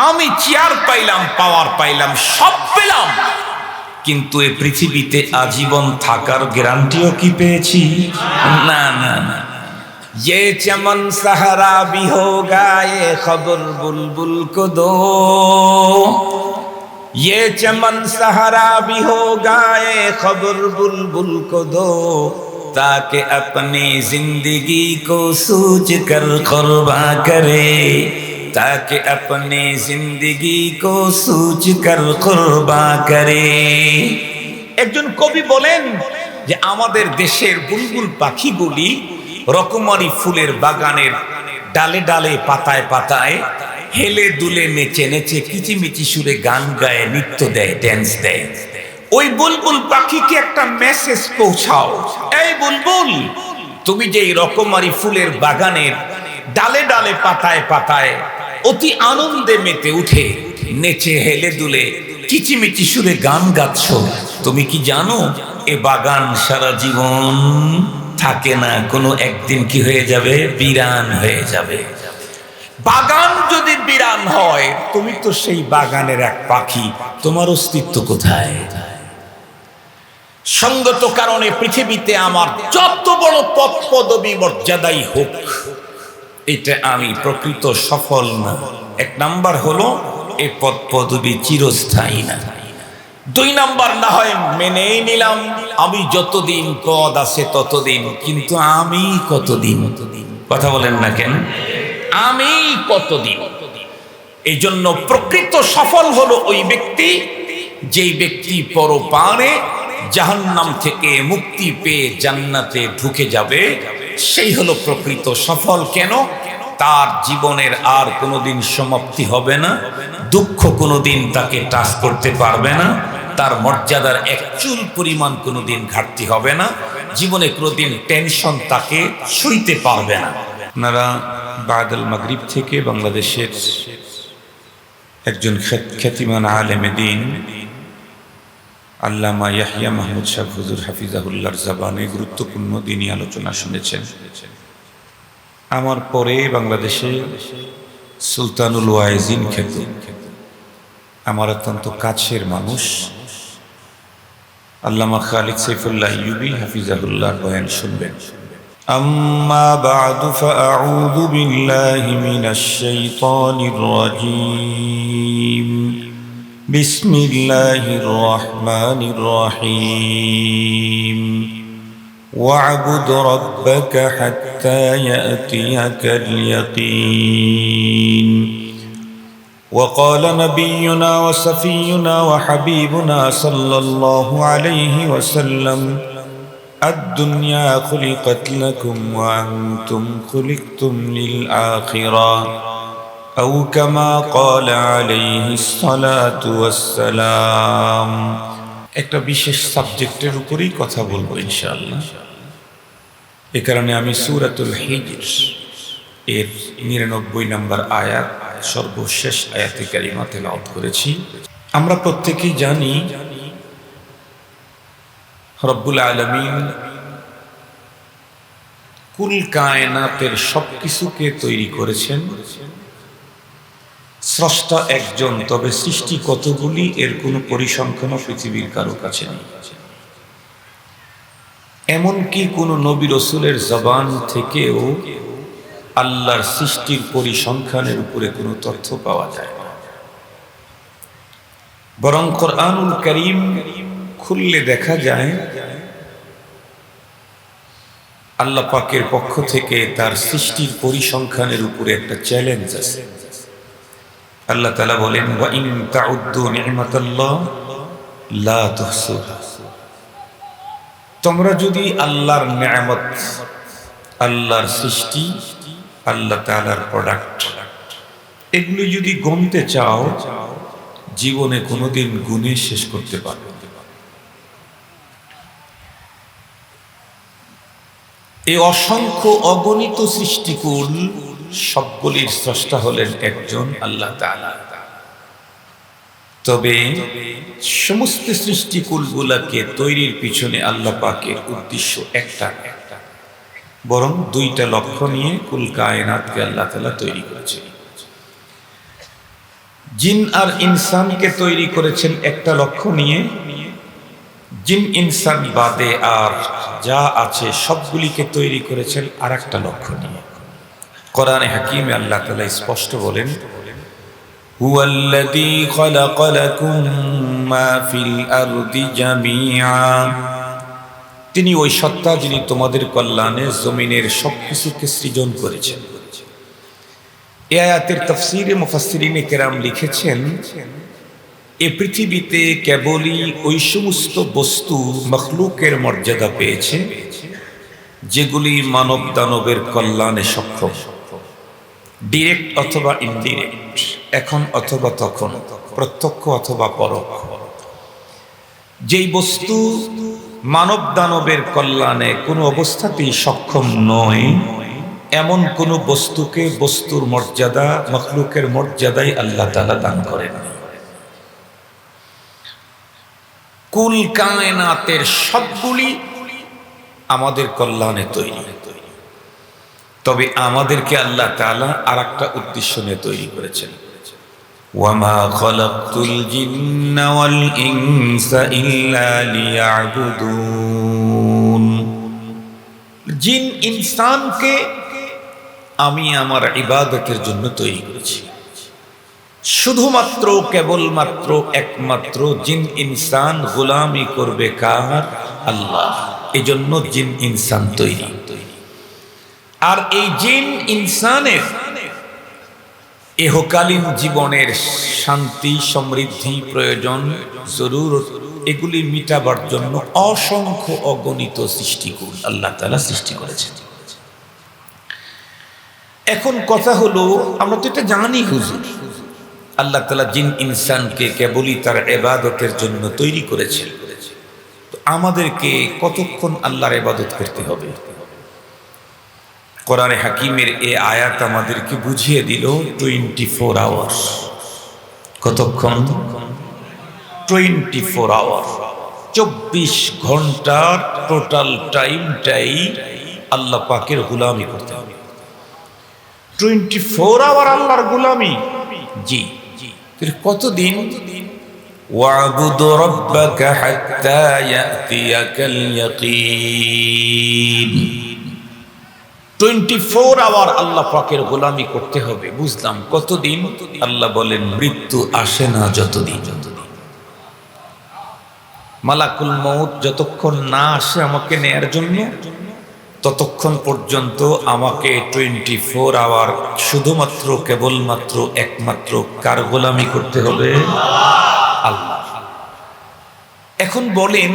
আমি চেয়ার পাইলাম, পাওয়ার পাইলাম, সব পেলাম, কিন্তু এই পৃথিবীতে আজীবন থাকার গ্যারান্টিও কি পেয়েছি? না না না। ये चमन सहरा भी होगा ये खबर बुलबुल को दो, ये चमन सहरा भी होगा ये खबर बुलबुल को दो, ताकि अपनी जिंदगी को सूझ कर कुर्बा करे, ताकि अपनी जिंदगी को सूझ कर कुर्बा करे। একজন কবি বলেন যে আমাদের দেশের বুলবুল পাখিগুলি রকমারি ফুলের বাগানের ডালে ডালে পাতায় পাতায় হেলে দুলে নেচে নেচে কিচিমিচি সুরে গান গায়, নৃত্য দেয়, ড্যান্স দেয়। ওই বুলবুল পাখিকে একটা মেসেজ পৌঁছাও, এই বুলবুল, তুমি যে এই রকমারি ফুলের বাগানের ডালে ডালে পাতায় পাতায় অতি আনন্দে মেতে উঠে নেচে হেলে দুলে কিচিমিচি সুরে গান গাচ্ছ, তুমি কি জানো এ বাগান সারা জীবন থাকে না, কোনো একদিন কি হয়ে যাবে? বিরান হয়ে যাবে। বাগান যদি বিরান হয়, তুমি তো সেই বাগানের এক পাখি, তোমার অস্তিত্ব কোথায়? সঙ্গত কারণে পৃথিবীতে আমার যত বড় পদ পদবী মর্যাদাই হোক, এটা আমি প্রকৃত সফল না। এক নাম্বার হলো এই পদ পদবী চিরস্থায়ী না। দুই নাম্বার, না হয় মেনেই নিলাম আমি যতদিন পদ আছে ততদিন, কিন্তু আমি কতদিন? কথা বলেন না কেন? আমি কতদিন? এই জন্য প্রকৃত সফল হলো ওই ব্যক্তি, যেই ব্যক্তি পরপারে জাহান্নাম থেকে মুক্তি পেয়ে জান্নাতে ঢুকে যাবে, সেই হলো প্রকৃত সফল। কেন? তার জীবনের আর কোনোদিন সমাপ্তি হবে না, দুঃখ কোনোদিন তাকে টাচ করতে পারবে না, তার মর্যাদার এক চুল পরিমাণ কোনোদিন ঘাটতি হবে না, জীবনে কোনোদিন টেনশন তাকে সইতে পারবে না। আপনারা বাদাল মাগরিব থেকে বাংলাদেশের একজন খ্যাতিমান আলেমে দ্বীন আল্লামা ইয়াহইয়া মাহমুদ সাহেব হুজুর হাফিজাহুল্লাহর জবানে গুরুত্বপূর্ণ দ্বীনি আলোচনা শুনেছেন। আমার পরে বাংলাদেশে সুলতানুল ওয়াইজিন খ্যাত আমার অত্যন্ত কাছের মানুষ আল্লামা খালিদ সাইফুল্লাহ আইয়ুবী হাফিজাহুল্লাহর বয়ান শুনবেন। আম্মা বা'দু ফাআউযু বিল্লাহি মিনাশ শাইতানির রাজীম। বিসমিল্লাহির রহমানির রহিম। ওয়া'বুদ রাব্বাকা হাত্তা ইয়াতিয়াকাল ইয়াকিন। وقال نبينا وصفينا وحبيبنا صلى الله عليه وسلم الدنيا خلقت لكم وأنتم خلقتم للآخرة أو كما قال عليه الصلاة والسلام। একটা বিশেষ সাবজেক্টের উপরেই কথা বলবো ইনশাআল্লাহ। এই কারণে আমি সূরাতুল হিজর এর ৯৯ নম্বর আয়াত সর্বশেষ আয়াতে কারিমা তেলাওয়াত করেছি। আমরা প্রত্যেকেই জানি রব্বুল আলামিন কুল কায়নাতের সবকিছুকে তৈরি করেছেন। স্রষ্টা একজন, তবে সৃষ্টি কতগুলি এর কোনো পরিসংখ্যানও পৃথিবীর কারো কাছে নেই। এমনকি কোনো নবী রাসূলের জবান থেকেও আল্লাহর সৃষ্টির পরিসংখ্যানের উপরে কোনো তথ্য পাওয়া যায় না। বরং কোরআনুল কারীম খুললে দেখা যায় আল্লাহ পাকের পক্ষ থেকে তার সৃষ্টির পরিসংখ্যানের উপরে একটা চ্যালেঞ্জ আছে। আল্লাহ তাআলা বলেন, ওয়া ইন তাউদ্দু নি'মাতাল্লাহ লা তুহসুহা। তোমরা যদি আল্লাহর নেয়ামত, আল্লাহর সৃষ্টি, আল্লাহ তাআলার প্রোডাক্ট, এগুলো যদি গুনতে চাও, জীবনে কোনোদিন গুণে শেষ করতে পারবে। এই অসংখ্য অগণিত সৃষ্টিকুল সবগুলির স্রষ্টা হলেন একজন আল্লাহ তাআলা। তবে সমস্ত সৃষ্টিকুলগুলোকে তৈরির পিছনে আল্লাহ পাকের উদ্দেশ্য একটা, বরং দুইটা লক্ষ্য নিয়ে কুল কায়নাতকে আল্লাহ তাআলা তৈরি করেছেন। জিন আর ইনসানকে তৈরি করেছেন একটা লক্ষ্য নিয়ে, জিন ইনসান বাদে আর যা আছে সবগুলিকে তৈরি করেছেন আর একটা লক্ষ্য নিয়ে। কোরআনে হাকিমে আল্লাহ তাআলা স্পষ্ট বলেন, হুয়াল্লাযী খালাকা লাকুম মা ফিল আরদি জামিআ, তিনি ওই সত্তা যিনি তোমাদের কল্যাণে জমিনের সবকিছুকে সৃজন করেছেন। এই আয়াতের তাফসীরে মুফাসসিরিনে কেরাম লিখেছেন, এই পৃথিবীতে কেবলই ওই সমস্ত বস্তু মখলুকের মর্যাদা পেয়েছে যেগুলি মানব দানবের কল্যাণে সক্ষম, ডিরেক্ট অথবা ইনডিরেক্ট, এখন অথবা তখন, প্রত্যক্ষ অথবা পরোক্ষ। যেই বস্তু মানব দানবের কল্যাণে কোনো অবস্থাতেই সক্ষম নয়, এমন কোন বস্তুকে বস্তুর মর্যাদা, মখলুকের মর্যাদাই আল্লাহ তাআলা দান করেন। কুল কায়নাতের সবগুলি আমাদের কল্যাণে তৈরি, তবে আমাদেরকে আল্লাহ তাআলা আর একটা উদ্দেশ্য নিয়ে তৈরি করেছেন। ওয়ামা খালাকতুল জিন্না ওয়াল ইনসা ইল্লা লিয়াবুদুন, জিন ইনসানকে আমি আমার ইবাদতের জন্য তৈরি করেছি। শুধুমাত্র কেবলমাত্র একমাত্র জিন ইনসান গোলামি করবে কার? আল্লাহ। এজন্য জিন ইনসান তৈরি। আর এই জিন ইনসানের ইহকালীন জীবনের শান্তি, সমৃদ্ধি, প্রয়োজন, জরুরত, এগুলি মিটাবার জন্য অসংখ্য অগণিত সৃষ্টিকুল আল্লাহ তাআলা সৃষ্টি করেছেন। এখন কথা হলো, আমরা তো এটা জানি হুজুর, আল্লাহ তাআলা জিন ইনসানকে কেবলই তার ইবাদতের জন্য তৈরি করেছেন। তো আমাদেরকে কতক্ষণ আল্লাহর ইবাদত করতে হবে? কোরআনে হাকিমের এই আয়াত আমাদেরকে বুঝিয়ে দিল 24 আওয়ার্স। কতক্ষণ? 24 আওয়ার, 24 ঘন্টার টোটাল টাইমটাই আল্লাহ পাকের গোলামি করতে হবে। 24 আওয়ার আল্লাহর গোলামি। জি, কতদিন? ওয়াবুদ রাব্বাকা হাত্তা ইয়াতিয়াকাল ইয়াকিন। 24 আওয়ার আল্লাহ পাকের গোলামি করতে হবে। বুঝলাম কতদিন? আল্লাহ বলেন, মৃত্যু আসে না যতদিন। মালাকুল মউত যতক্ষণ না আসে আমাকে নেয়ার জন্য, ততক্ষণ পর্যন্ত আমাকে 24 আওয়ার শুধুমাত্র কেবলমাত্র একমাত্র কার গোলামি করতে হবে? আল্লাহ। এখন বলেন,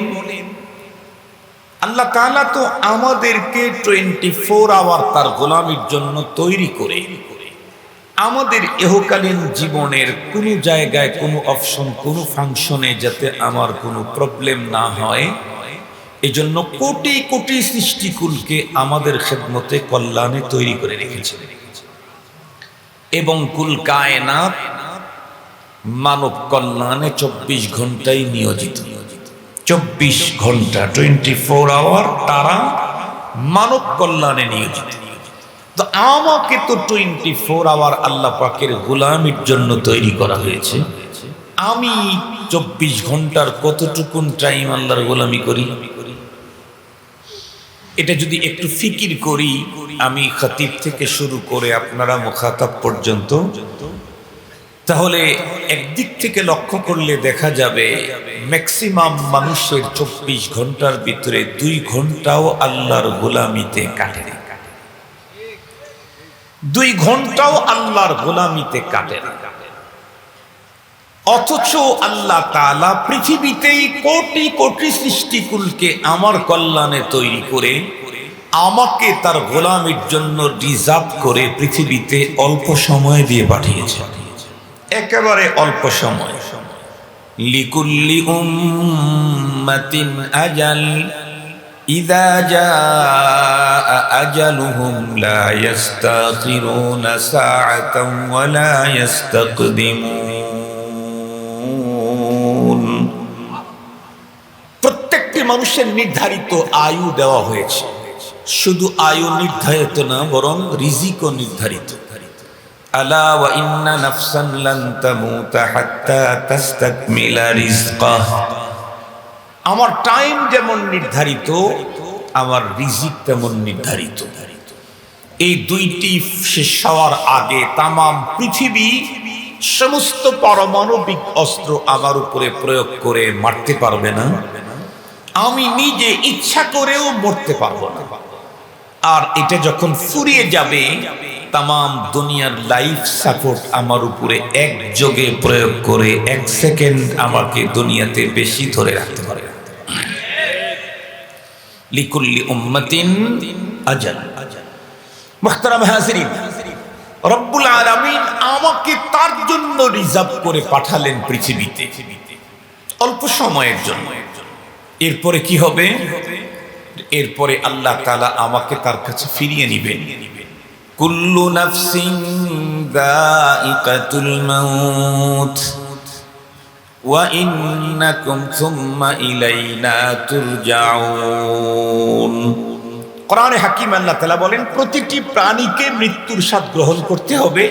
আল্লাহ তাআলা তো আমাদেরকে 24 আওয়ার তার গোলামির জন্য তৈরি করে আমাদের ইহকালীন জীবনের কোনো জায়গায়, কোনো অপশন, কোনো ফাংশনে যাতে আমার কোনো প্রবলেম না হয়, এজন্য কোটি কোটি সৃষ্টিকুলকে আমাদের খেদমতে কল্যাণে তৈরি করে রেখেছে। এবং কুল কায়নাত মানব কল্যাণে 24 ঘন্টায় নিয়োজিত। 24 ঘন্টা, 24 আওয়ার তারা মানব কল্যাণে নিয়োজিত। তো আমাকে তো 24 আওয়ার আল্লাহ পাকের গোলামির জন্য তৈরি করা হয়েছে। আমি 24 ঘন্টার কতটুকুন টাইম আল্লাহর গোলামি করি? এটা যদি একটু ফিকির করি, আমি খতিব থেকে শুরু করে আপনারা মুখাতাব পর্যন্ত, তাহলে একদিক থেকে লক্ষ্য করলে দেখা যাবে ম্যাক্সিমাম মানুষের 24 ঘন্টার ভিতরে 2 ঘন্টাও আল্লাহর গোলামিতে কাটে না। 2 ঘন্টাও আল্লাহর গোলামিতে কাটে না। অথচ আল্লাহ তাআলা পৃথিবীতেই কোটি কোটি সৃষ্টিকুলকে আমার কল্যাণে তৈরি করে আমাকে তার গোলামির জন্য রিজার্ভ করে পৃথিবীতে অল্প সময় দিয়ে পাঠিয়েছে। একেবারে অল্প সময়। লিকুল্লি উম্মাতিন আজাল ইযা জাআ আজালুহুম লা ইস্তাখিরুনা সাআতান ওয়া লা ইস্তাকদিমুন। প্রত্যেকটি মানুষের নির্ধারিত আয়ু দেওয়া হয়েছে। শুধু আয়ু নির্ধারিত না, বরং রিজিকও নির্ধারিত। আলা ওয়া ইন্না নাফসান লান তামুতা হাত্তা তাস্তাকমিলা রিজকাহ। আমার টাইম যেমন নির্ধারিত, আমার রিজিক তেমন নির্ধারিত। এই দুইটি শেষ হওয়ার আগে তামাম পৃথিবী সমস্ত পারমাণবিক অস্ত্র আমার উপরে প্রয়োগ করে মারতে পারবে না, আমি নিজে ইচ্ছা করেও মরতে পারবো না। আর এটা যখন ফুরিয়ে যাবে, তামাম দুনিয়ার লাইফ সাপোর্ট আমার উপরে একযোগে প্রয়োগ করে 1 সেকেন্ড আমাকে দুনিয়াতে বেশি ধরে রাখতে পারে। লিকুল্লি উম্মাতিন আজাল। মুহতারাম হাজিরিন, রব্বুল আলামিন আমাকে তার জন্য রিজার্ভ করে পাঠালেন পৃথিবীতে অল্প সময়ের জন্য। এরপরে কি হবে? এরপরে আল্লাহ তাআলা আমাকে তার কাছে ফিরিয়ে নেবেন। কুল্লু নাফসিন যায়িকাতুল মাউত ওয়া ইন্নাকুম সুম্মা ইলাইনা তুরজাউন। কোরআনে হাকিম আল্লাহ তাআলা বলেন, প্রতিটি প্রাণীকে মৃত্যুর স্বাদ গ্রহণ করতে হবে,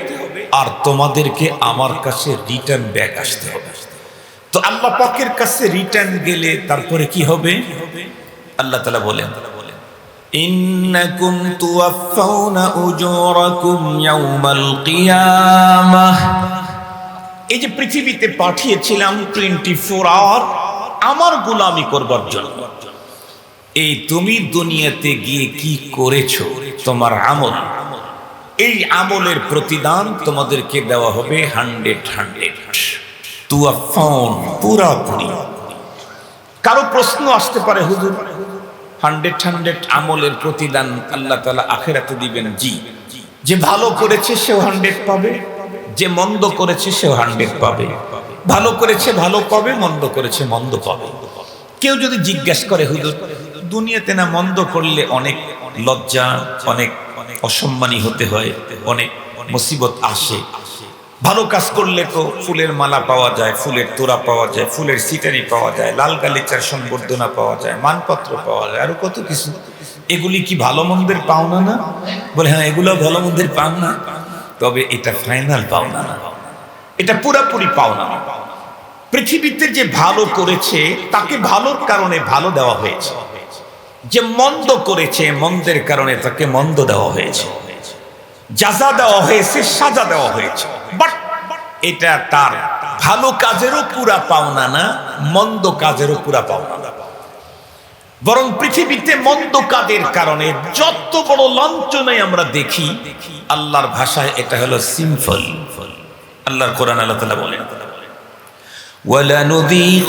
আর তোমাদেরকে আমার কাছে রিটার্ন ব্যাক আসতে হবে। তো আল্লাহ পাকের কাছে রিটার্ন গেলে তারপরে কি হবে? আল্লাহ তাআলা বলেন, ইন্নাকুম তুওয়াফাউনা উজুরাকুম ইয়াউমাল কিয়ামাহ। এই যে পৃথিবীতে পাঠিয়েছিলাম 24 আওয়ার আমার গোলামি করবার জন্য, এই তুমি দুনিয়াতে গিয়ে কি করেছো, তোমার আমল, এই আমলের প্রতিদান তোমাদেরকে দেওয়া হবে 100 তুওয়াফাউন, পুরাপুরি। কারো প্রশ্ন আসতে পারে, হুজুর 100 আমলের প্রতিদান আল্লাহ তাআলা আখিরাতে দিবেন? জি, যে ভালো করেছে সেও 100 পাবে, যে মন্দ করেছে সেও 100 পাবে। ভালো করেছে ভালো পাবে, মন্দ করেছে মন্দ পাবে। কেউ যদি জিজ্ঞাসা করে, হুজুর দুনিয়াতে না মন্দ করলে অনেক লজ্জা, অনেক অসম্মানী হতে হয়, অনেক মুসিবত আসে, ভালো কাজ করলে তো ফুলের মালা পাওয়া যায়, ফুলের তোড়া পাওয়া যায়, ফুলের সিটারি পাওয়া যায়, লাল গালিচার সংবর্ধনা পাওয়া যায়, মানপত্র পাওয়া যায়, আরো কত কিছু। এগুলি কি ভালো মন্দের পাওনা না? বলে হ্যাঁ, এগুলো ভালো মন্দের পাওনা, তবে এটা ফাইনাল পাওনা না, এটা পুরাপুরি পাওনা না। পৃথিবীতে যে ভালো করেছে তাকে ভালোর কারণে ভালো দেওয়া হয়েছে, যে মন্দ করেছে মন্দের কারণে তাকে মন্দ দেওয়া হয়েছে, জাযা দেওয়া হয়েছে, সাজা দেওয়া হয়েছে। বাট এটা তার ভালো কাজেরও পুরা পাওনা না, মন্দ কাজেরও পুরা পাওনা না। বরং পৃথিবীতে মন্দ কাজের কারণে যত বড় লাঞ্ছনাই আমরা দেখি, আল্লাহর ভাষায় এটা হলো সিম্পল। আল্লাহর কোরআন আল্লাহ তাআলা বলেন,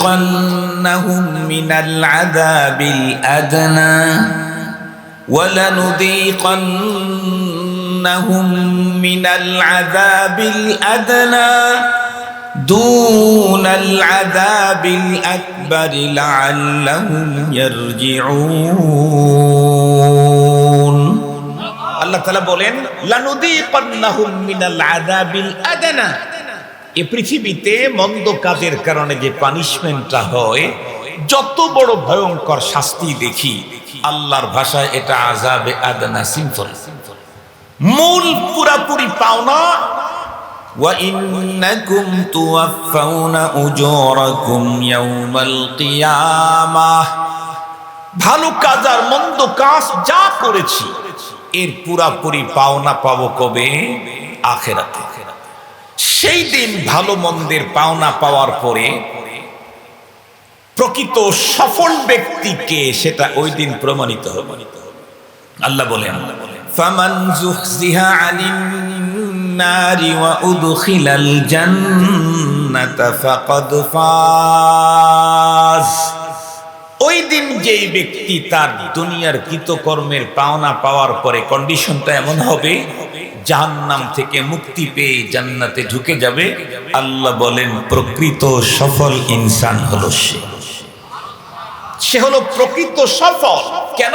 وَلَنُذِيقَنَّهُم مِّنَ الْعَذَابِ الْأَدْنَى وَلَنُذِيقَنَّهُم مِّنَ الْعَذَابِ الْأَدْنَى دُونَ الْعَذَابِ الْأَكْبَرِ لَعَلَّهُمْ يَرْجِعُونَ। আল্লাহ তাআলা বলেন, লানুযীকান্নাহুম মিনাল আযাবিল আদনা। এই পৃথিবীতে মন্দ কাজের কারণে যে পানিশমেন্টটা হয়, যত বড় ভয়ঙ্কর শাস্তি দেখি, আল্লাহর ভাষায় এটা আযাবে আদনা, সিম্পল। মূল পুরাপুরি পাওনা, ওয়া ইন্নাকুম তুওয়াফাউনা উজুরাকুম ইয়াউমাল কিয়ামাহ। ভালো কাজ আর মন্দ কাজ যা করেছি এর পুরাপুরি পাওনা পাবো কবে? আখিরাতে। সেই দিন ভালো মন্দের পাওনা পাওয়ার পরে প্রকৃত সফল ব্যক্তিকে সেটা ওই দিন প্রমাণিত হবে। আল্লাহ বলেন, ফামান যুহজিহা আনিন নারি ওয়া উদখিলাল জান্নাতা ফাকাদ ফাজ। ওই দিন যেই ব্যক্তি তার দুনিয়ার কৃতকর্মের পাওনা পাওয়ার পরে কন্ডিশনটা এমন হবে, জাহান্নাম থেকে মুক্তি পেয়ে জান্নাতে ঢুকে যাবে, আল্লাহ বলেন প্রকৃত সফল ইনসান হলো সে হলো প্রকৃত সফল। কেন?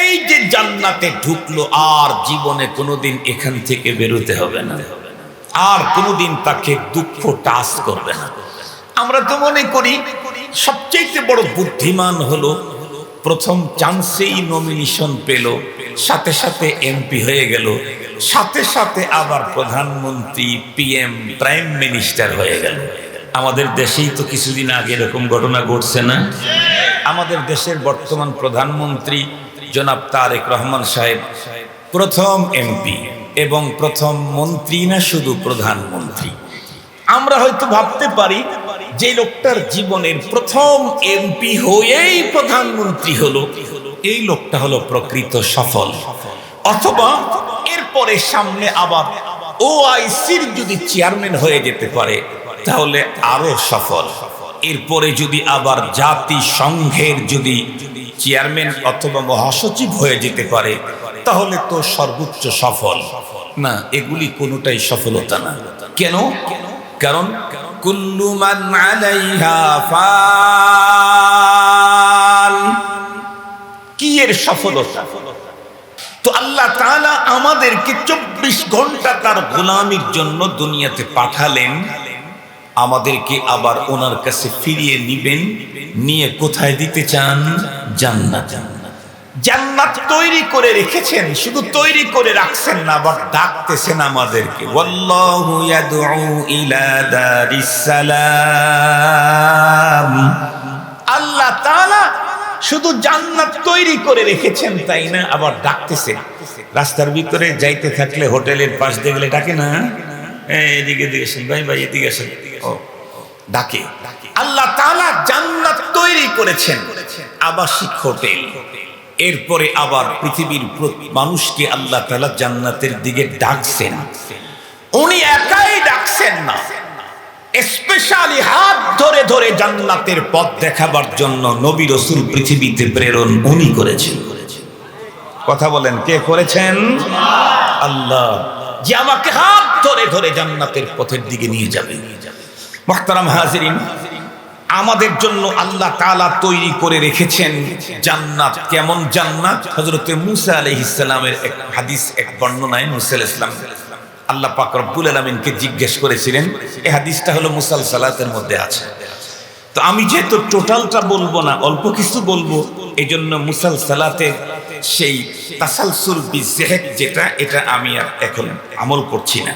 এই যে জান্নাতে ঢুকলো, আর জীবনে কোনোদিন এখান থেকে বেরোতে হবে না, আর কোনোদিন তাকে দুঃখ টাচ করবে না। আমরা তো মনে করি সবচেয়ে বড় বুদ্ধিমান হলো প্রথম চান্সেই নমিনেশন পেল, সাথে সাথে এমপি হয়ে গেল, সাথে সাথে আবার প্রধানমন্ত্রী, পিএম, প্রাইম মিনিস্টার হয়ে গেল। আমাদের দেশেই তো কিছুদিন আগে এরকম ঘটনা ঘটছে না? আমাদের দেশের বর্তমান প্রধানমন্ত্রী জনাব তারেক রহমান সাহেব প্রথম এমপি এবং প্রথম মন্ত্রী না শুধু প্রধানমন্ত্রী। আমরা হয়তো ভাবতে পারি যে লোকটার জীবনের প্রথম এমপি হয়েই প্রধানমন্ত্রী হলো, এই লোকটা হলো প্রকৃত সফল। অথবা এরপরে সামনে আবার ওআইসির যদি চেয়ারম্যান হয়ে যেতে পারে তাহলে আরো সফল। এরপরে যদি আবার জাতিসংঘের যদি চেয়ারম্যান অথবা মহাসচিব হয়ে যেতে পারে তাহলে তো সর্বোচ্চ সফল। না, এগুলি কোনোটাই সফলতা না। কেন? কারণ কুল্লু মান আলাইহা ফান, কি এর সফলতা? তো আল্লাহ তাআলা আমাদেরকে 24 ঘন্টা তার গোলামির জন্য দুনিয়াতে পাঠালেন, আমাদেরকে আবার ওনার কাছে ফিরিয়ে নিবেন, নিয়ে কোথায় দিতে চান? জান্নাত। জান্নাত তৈরি করে রেখেছেন, শুধু তৈরি করে রাখছেন না, আবার ডাকতেছেন আমাদেরকে, ওয়াল্লাহু ইয়াদউ ইলা দারিস সালাম। আল্লাহ তাআলা শুধু জান্নাত তৈরি করে রেখেছেন তাই না, আবার ডাকতেছেন। রাস্তার ভিতরে যাইতে থাকলে হোটেলের পাশ দিয়ে গেলে ডাকে না, এদিকে দিয়েছেন ভাই, ভাই এদিকে আসেন, ও ডাকে। আল্লাহ তাআলা জান্নাত তৈরি করেছেন, আবাসিক হোটেল। এরপরে আবার পৃথিবীর মানুষকে আল্লাহ তাআলা জান্নাতের দিকে ডাকছেন। উনি একাই ডাকছেন না, স্পেশালি হাত ধরে ধরে জান্নাতের পথ দেখাবার জন্য নবী রাসূল পৃথিবীতে প্রেরণ উনি করেছেন। কথা বলেন, কে করেছেন? আল্লাহ, যে আমাকে হাত ধরে ধরে জান্নাতের পথের দিকে নিয়ে যাবে। মুহতারাম হাজিরিন, আমাদের জন্য আল্লাহ তাআলা তৈরি করে রেখেছেন জান্নাত। কেমন জান্নাত? হযরতে মূসা আলাইহিস সালামের এক হাদিস, এক বর্ণনায় মূসা আলাইহিস সালাম আল্লাহ পাক রব্বুল আলামিনকে জিজ্ঞেস করেছিলেন। এই হাদিসটা হলো মুসালসালাতের মধ্যে আছে। তো আমি যেহেতু টোটালটা বলবো না, অল্প কিছু বলবো, এই জন্য মুসালসালাতের সেই তাসালসুল বিযিহদ যেটা, এটা আমি আর এখন আমল করছি না।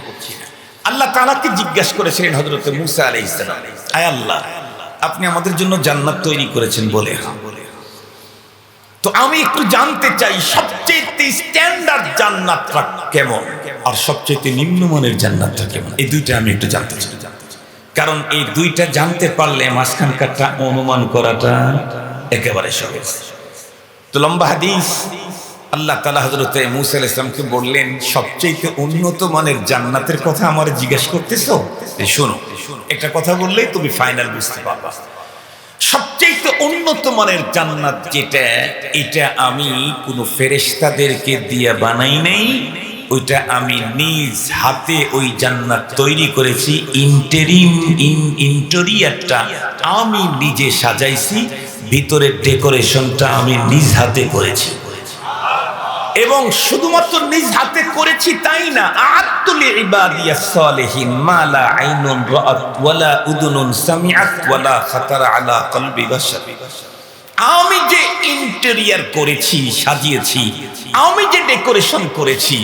আল্লাহ তাআলাকে জিজ্ঞাসা করেছিলেন হযরতে মূসা আলাইহিস সালাম, আয় আল্লাহ, আপনি আমাদের জন্য জান্নাত তৈরি করেছেন বলে, তো আমি একটু জানতে চাই সবচেয়ে স্ট্যান্ডার্ড জান্নাতটা কেমন আর সবচেয়ে নিম্নমানের জান্নাতটা কেমন, এই দুইটা আমি একটু জানতে চাই। কারণ এই দুইটা জানতে পারলে মাঝখানকারটা অনুমান করাটা একেবারে সহজ। তো লম্বা হাদিস। আল্লাহ তাআলা হযরতে মূসা আলাইহিস সালামকে বললেন, সবচেয়ে উন্নত মানের জান্নাতের কথা আমার জিজ্ঞেস করতেছো? শোনো, একটা কথা বললেই তুমি ফাইনাল বুঝতে পারবা। সবচেয়ে উন্নত মানের জান্নাত যেটা, এটা আমি কোনো ফেরেশতাদেরকে দিয়ে বানাই নাই, ওইটা আমি নিজ হাতে ওই জান্নাত তৈরি করেছি। ইন্টেরিয়রটা আমি নিজে সাজাইছি, ভিতরের ডেকোরেশনটা আমি নিজ হাতে করেছি। এবং শুধুমাত্র নিজ হাতে করেছি তাই না, আ'আদতু লিইবাদিয়াস সালিহিন মা লা আইনুন রাআত ওয়ালা উযুনুন সামিআত ওয়ালা খাতারা আলা কলবি বাশার। আমি যে ইন্টেরিয়র করেছি, সাজিয়েছি, আমি যে ডেকোরেশন করেছি,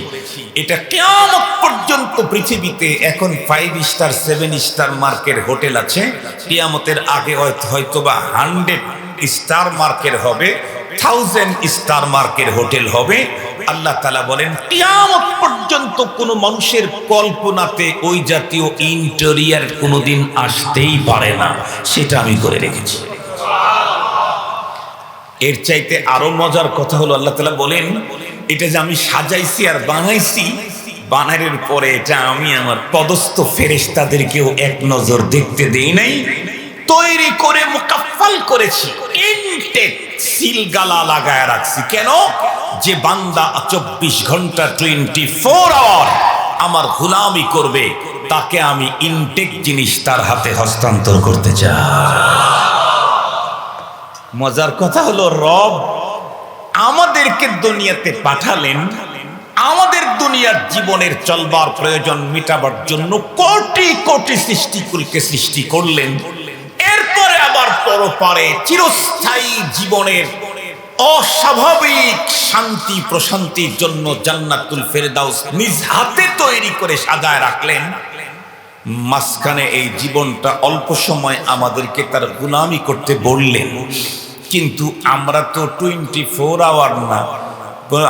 এটা কিয়ামত পর্যন্ত পৃথিবীতে এখন 5 স্টার 7 স্টার মার্কের হোটেল আছে, কিয়ামতের আগে হয়তোবা 100 স্টার মার্কের হবে, 1000 স্টার মার্কের হোটেল হবে। আল্লাহ তাআলা বলেন, কিয়ামত পর্যন্ত কোনো মানুষের কল্পনাতে ওই জাতীয় ইন্টেরিয়র কোনোদিন আসতেই পারে না, সেটা আমি করে রেখেছি। এর চাইতে আরো মজার কথা হলো, আল্লাহ তাআলা বলেন, এটা যে আমি সাজাইছি আর বানাইছি, বানানোর পরে এটা আমি আমার পদস্থ ফেরেশতাদেরকেও এক নজর দেখতে দেই নাই, তৈরি করে মুকাফফাল করেছি, ইনটেক সিলগালা লাগায় রাখছি। কেন? যে বান্দা 24 ঘন্টা 24 আওয়ার আমার গোলামি করবে, তাকে আমি ইনটেক জিনিস তার হাতে হস্তান্তর করতে চাই। মজার কথা হলো, রব আমাদেরকে দুনিয়াতে পাঠালেন, আমাদের দুনিয়ার জীবনের চলবার প্রয়োজন মিটাবার জন্য কোটি কোটি সৃষ্টিকুলকে সৃষ্টি করলেন। এরপরে আবার পরপারে চিরস্থায়ী জীবনের অস্বাভাবিক শান্তি প্রশান্তির জন্য জান্নাতুল ফেরদাউস নিজ হাতে তৈরি করে সাজায় রাখলেন। মাঝখানে এই জীবনটা অল্প সময় আমাদেরকে তার গোলামি করতে বললেন, কিন্তু আমরা তো 24 আওয়ার না,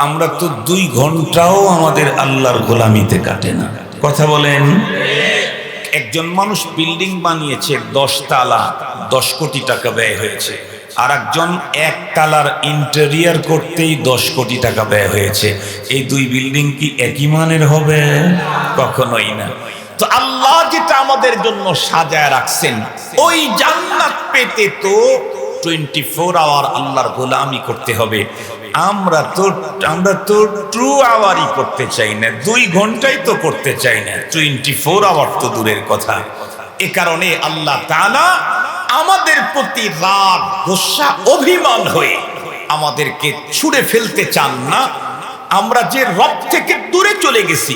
আমরা তো 2 ঘন্টাও আমাদের আল্লাহর গোলামিতে কাটে না। কথা বলেন। একজন মানুষ বিল্ডিং বানিয়েছে 10 তালা, 10 কোটি টাকা ব্যয় হয়েছে। আর একজন 1 তালার ইন্টেরিয়র করতেই 10 কোটি টাকা ব্যয় হয়েছে। এই 2 বিল্ডিং কি একই মানের হবে? কখনোই না। তো আল্লাহ যেটা আমাদের জন্য সাজায় রাখছেন, ওই জান্নাত পেতে তো 24 আওয়ার আল্লাহর গোলামি করতে হবে। আমরা তো 2 আওয়ারই করতে চাই না, 2 ঘন্টাই তো করতে চাই না, 24 আওয়ার তো দূরের কথা। এ কারণে আল্লাহ তাআলা আমাদের প্রতি রাগ, গোসা, অভিমান হয়ে আমাদেরকে ছুঁড়ে ফেলতে চান না। আমরা যে রব থেকে দূরে চলে গেছি,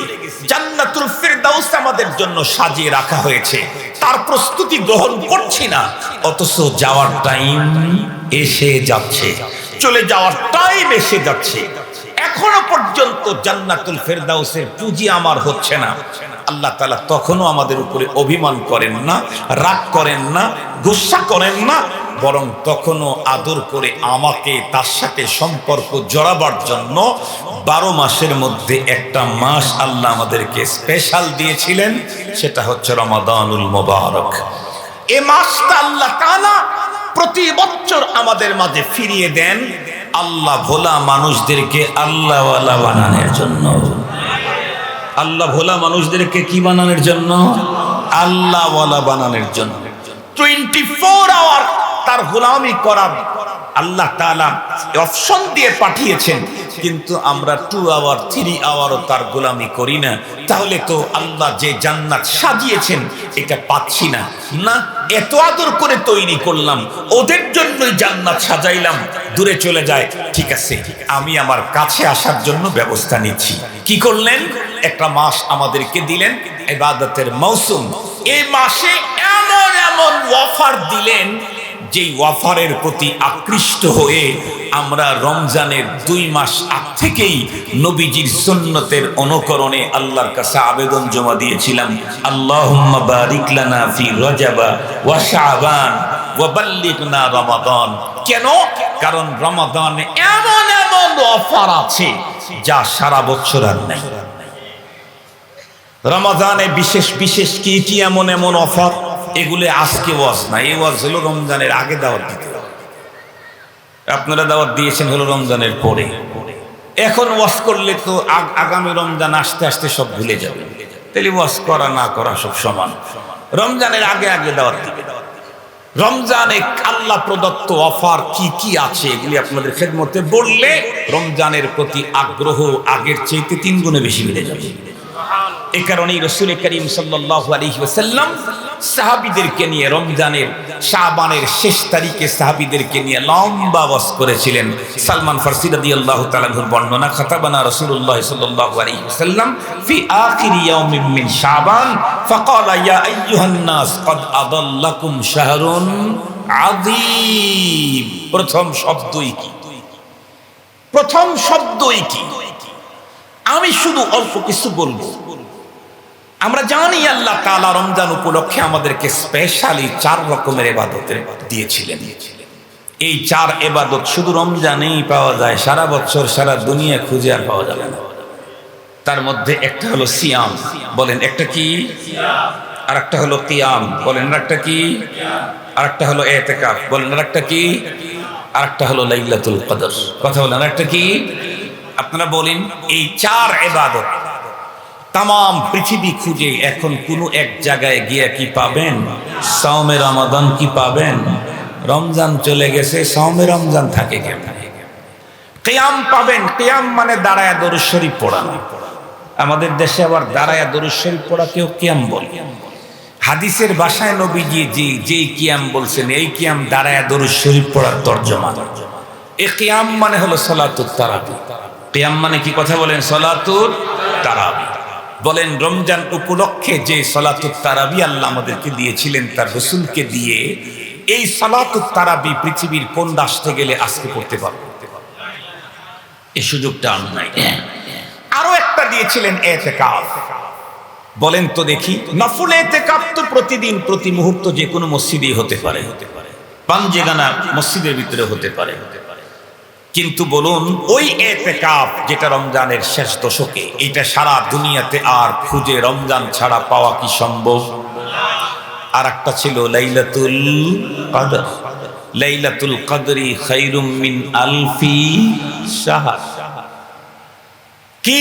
জান্নাতুল ফেরদাউস আমাদের জন্য সাজিয়ে রাখা হয়েছে, তার প্রস্তুতি গ্রহণ করছি না, অথচ যাওয়ার টাইম এসে যাচ্ছে, চলে যাওয়ার টাইম এসে যাচ্ছে। এখনো পর্যন্ত জান্নাতুল ফেরদাউসের পুঁজি আমার হচ্ছে না। আল্লাহ তাআলা তখনও আমাদের উপরে অভিমান করেন না, রাগ করেন না, গুসা করেন না, বরং তখনও আদর করে আমাকে তার সাথে সম্পর্ক জড়াবার জন্য 12 মাসের মধ্যে একটা মাস আল্লাহ আমাদেরকে স্পেশাল দিয়েছিলেন, সেটা হচ্ছে রমাদানুল মুবারক। এই মাসটা আল্লাহ তাআলা প্রতি বছর আমাদের মাঝে ফিরিয়ে দেন আল্লাহ ভোলা মানুষদেরকে আল্লাহওয়ালা বানানোর জন্য। আল্লাহ ভোলা মানুষদেরকে কি বানানোর জন্য? আল্লাহওয়ালা বানানোর জন্য। 24 আওয়ার তার গোলামি করার আল্লাহ তাআলা অপশন দিয়ে পাঠিয়েছেন, কিন্তু আমরা 2 আওয়ার 3 আওয়ারও তার গোলামি করি না। তাহলে তো আল্লাহ যে জান্নাত সাজিয়েছেন এটা পাচ্ছি না। না, এত আদর করে তৈরি করলাম, ওদের জন্যই জান্নাত সাজাইলাম, দূরে চলে যায়, ঠিক আছে, আমি আমার কাছে আসার জন্য ব্যবস্থা নিচ্ছি। কি করলেন? একটা মাস আমাদেরকে দিলেন, ইবাদতের মৌসুম। এই মাসে এমন এমন অফার দিলেন, যেই অফারের প্রতি আকৃষ্ট হয়ে আমরা রমজানের 2 মাস আগ থেকেই নবীজির সুন্নতের অনুকরণে আল্লাহর কাছে আবেদন জমা দিয়েছিলাম, আল্লাহুম্মা বারিক লানা ফি রজবা ওয়া শাবান ওয়া বাল্লিগনা রমাদান। কেন? কারণ রমাদানে এমন এমন অফার আছে যা সারা বছর আর নাই। রমাদানে বিশেষ বিশেষ কি এমন এমন অফার, এগুলো আজকে ওয়াজ না, এই ওয়াজ হলো রমজানের আগে দাওয়াত দিতে। আপনারা দাওয়াত দিয়েছেন হলো রমজানের পরে। এখন ওয়াজ করলে তো আগামী রমজান আসতে আসতে সব ভুলে যাবে, তাহলে ওয়াজ করা না করা সব সমান। রমজানের আগে আগে দাওয়াত দিবে। রমজানে আল্লাহ প্রদত্ত অফার কি কি আছে এগুলি আপনাদের খেদমতে বললে রমজানের প্রতি আগ্রহ আগের চাইতে 3 গুণে বেশি বেড়ে যাবে। এই কারণেই রাসূল করিম সাল্লাল্লাহু আলাইহি ওয়াসাল্লাম সাহাবীদেরকে নিয়ে রমজানের শাবানের শেষ তারিখে সাহাবীদেরকে নিয়ে লম্বা ওয়াজ করেছিলেন। সালমান ফারসি রাদিয়াল্লাহু তাআলা এর বর্ণনা, খাতাবানা রাসূলুল্লাহ সাল্লাল্লাহু আলাইহি ওয়াসাল্লাম ফি আখির ইয়াউমিন মিন শাবান ফাকালা ইয়া আইয়ুহান নাস ক্বাদ আদাল্লাকুম শাহরুন আযীম। প্রথম শব্দই কি? প্রথম শব্দই কি? আমি শুধু অল্প কিছু বলবো। আমরা জানি আল্লাহ তাআলা রমজান উপলক্ষে আমাদেরকে স্পেশালি 4 রকমের ইবাদত দিয়েছিলেন। এই 4 ইবাদত শুধু রমজানেই পাওয়া যায়, সারা বছর সারা দুনিয়া খুঁজে আর পাওয়া যাবে না। তার মধ্যে একটা হলো সিয়াম, বলেন একটা কি? আর একটা হলো কিয়াম, বলেন আর একটা কি? আর একটা হলো ইতিকাফ, বলেন আর একটা কি? আর একটা হলো লাইলাতুল কদর, কথা বলেন আর একটা কি? আপনারা বলেন। এই 4 ইবাদত তাম পৃথিবী খুঁজে এখন কোনো এক জায়গায় গিয়ে কি পাবেন? সাওমে রমাদান কি পাবেন? রমজান চলে গেছে, সাওমে রমজান থাকে কেমন? কিয়াম পাবেন, কিয়াম মানে দাঁড়ায়া দরুদ শরীফ পড়া না। আমাদের দেশে আবার দাঁড়ায়া দরুদ শরীফ পড়া কেউ কিয়াম বলে। হাদিসের ভাষায় নবীজি যেই কিয়াম বলছেন, এই কিয়াম দাঁড়ায়া দরুদ শরীফ পড়ার তরজমা। এই কিয়াম মানে হলো সালাতুত তারাবি। কিয়াম মানে কি? কথা বলেন। সালাতুত তারাবি। বলেন রমজান উপলক্ষে যে সালাতুত তারাবি আল্লাহ আমাদেরকে দিয়েছিলেন তার রাসূলকে দিয়ে, এই সালাতুত তারাবি পৃথিবীর কোন রাষ্ট্রে গেলে আজকে পড়তে পারবো? এই সুযোগটা আর নাই। আরো একটা দিয়েছিলেন ইতিকাফ। বলেন তো দেখি, নফল ইতিকাফ তো প্রতিদিন প্রতি মুহূর্ত যে কোনো মসজিদেই হতে পারে, পাঞ্জেগানা মসজিদের ভিতরে হতে পারে, কিন্তু বলুন ওই ইতিকাফ যেটা রমজানের শেষ দশকে, এটা সারা দুনিয়াতে আর খুঁজে রমজান ছাড়া পাওয়া কি সম্ভব? আর একটা ছিল লাইলাতুল কদর। লাইলাতুল কদরি খায়রুম মিন আলফি শাহর। কি